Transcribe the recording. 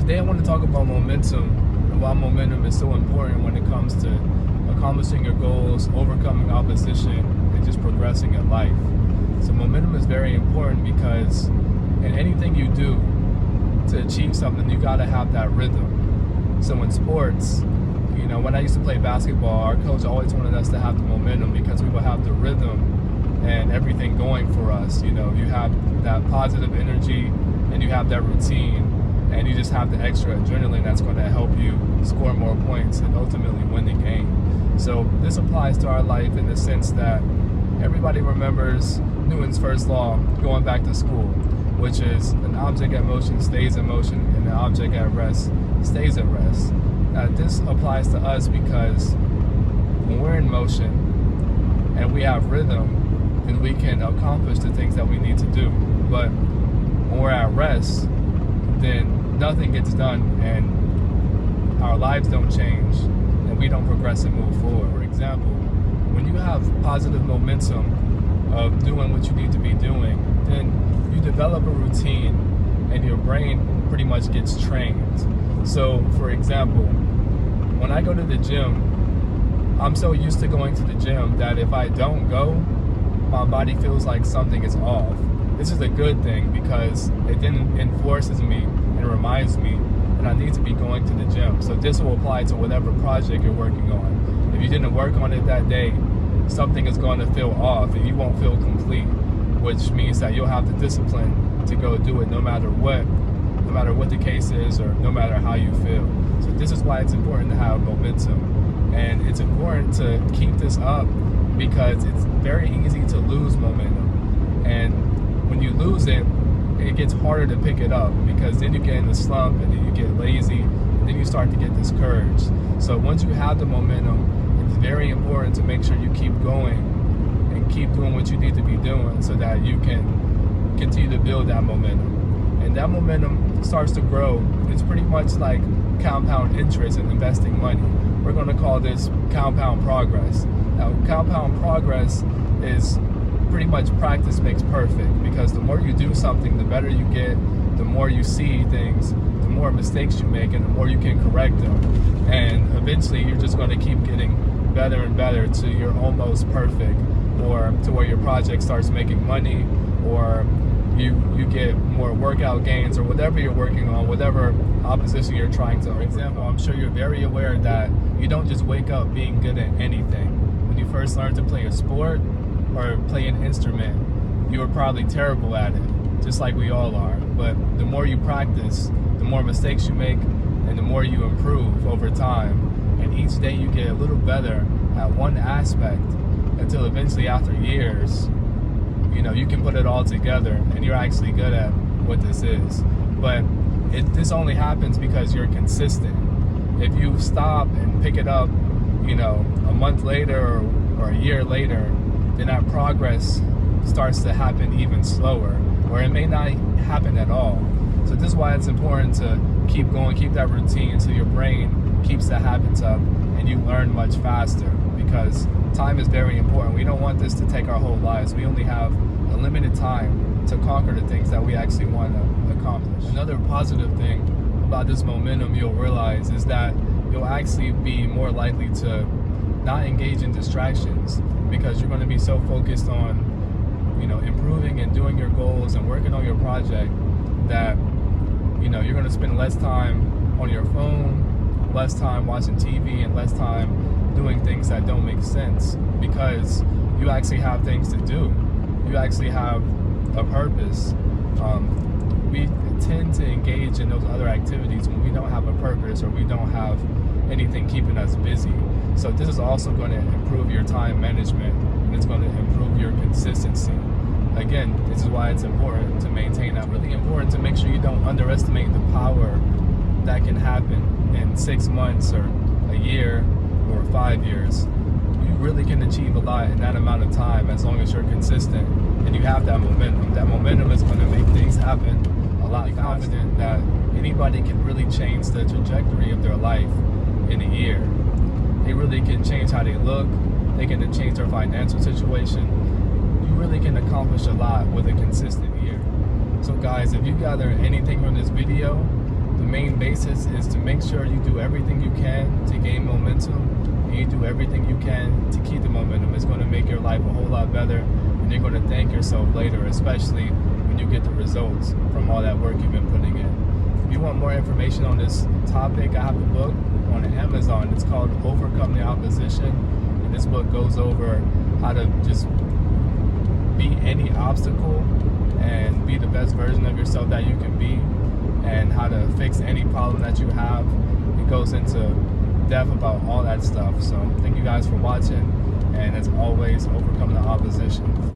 Today I want to talk about momentum and why momentum is so important when it comes to accomplishing your goals, overcoming opposition, and just progressing in life. So momentum is very important because in anything you do to achieve something, you got to have that rhythm. So in sports, when I used to play basketball, our coach always wanted us to have the momentum because we would have the rhythm and everything going for us. You have that positive energy and you have that routine, and you just have the extra adrenaline that's going to help you score more points and ultimately win the game. So this applies to our life in the sense that everybody remembers Newton's first law going back to school, which is an object at motion stays in motion and an object at rest stays at rest. This applies to us because when we're in motion and we have rhythm, then we can accomplish the things that we need to do. But when we're at rest, then nothing gets done and our lives don't change and we don't progress and move forward. For example, when you have positive momentum of doing what you need to be doing, then you develop a routine and your brain pretty much gets trained. So for example, when I go to the gym, I'm so used to going to the gym that if I don't go, my body feels like something is off. This is a good thing because it then enforces me and reminds me that I need to be going to the gym. So this will apply to whatever project you're working on. If you didn't work on it that day, something is going to feel off and you won't feel complete, which means that you'll have the discipline to go do it no matter what the case is or no matter how you feel. So this is why it's important to have momentum. And it's important to keep this up because it's very easy to lose momentum. And when you lose it, it gets harder to pick it up because then you get in a slump and then you get lazy and then you start to get discouraged. So once you have the momentum, it's very important to make sure you keep going and keep doing what you need to be doing so that you can continue to build that momentum. And that momentum starts to grow. It's pretty much like compound interest in investing money. We're going to call this compound progress. Now, compound progress is pretty much practice makes perfect because the more you do something, the better you get, the more you see things, the more mistakes you make, and the more you can correct them. And eventually, you're just going to keep getting better and better to you're almost perfect, or to where your project starts making money, or you get more workout gains, or whatever you're working on, whatever opposition you're trying to. For example, I'm sure you're very aware that you don't just wake up being good at anything. When you first learn to play a sport or play an instrument, you were probably terrible at it, just like we all are. But the more you practice, the more mistakes you make, and the more you improve over time. And each day you get a little better at one aspect until eventually after years, you can put it all together and you're actually good at what this is. But this only happens because you're consistent. If you stop and pick it up, a month later or a year later, then that progress starts to happen even slower, or it may not happen at all. So this is why it's important to keep going, keep that routine so your brain keeps the habits up and you learn much faster, because time is very important. We don't want this to take our whole lives. We only have a limited time to conquer the things that we actually want to accomplish. Another positive thing about this momentum you'll realize is that you'll actually be more likely to not engage in distractions because you're going to be so focused on improving and doing your goals and working on your project that you're going to spend less time on your phone, less time watching TV, and less time doing things that don't make sense because you actually have things to do. You actually have a purpose. We tend to engage in those other activities when we don't have a purpose or we don't have anything keeping us busy. So this is also going to improve your time management, and it's going to improve your consistency. Again, this is why it's important to maintain that. Really important to make sure you don't underestimate the power that can happen in 6 months or a year or 5 years. You really can achieve a lot in that amount of time as long as you're consistent and you have that momentum. That momentum is going to make things happen a lot faster. I'm confident that anybody can really change the trajectory of their life in a year. They really can change how they look. They can change their financial situation. You really can accomplish a lot with a consistent year. So guys, if you gather anything from this video, the main basis is to make sure you do everything you can to gain momentum, and you do everything you can to keep the momentum. It's going to make your life a whole lot better, and you're going to thank yourself later, especially when you get the results from all that work you've been putting in. If you want more information on this topic, I have a book on Amazon. It's called Overcome the Opposition, and this book goes over how to just beat any obstacle and be the best version of yourself that you can be, and how to fix any problem that you have. It goes into depth about all that stuff. So thank you guys for watching, and as always, overcome the opposition.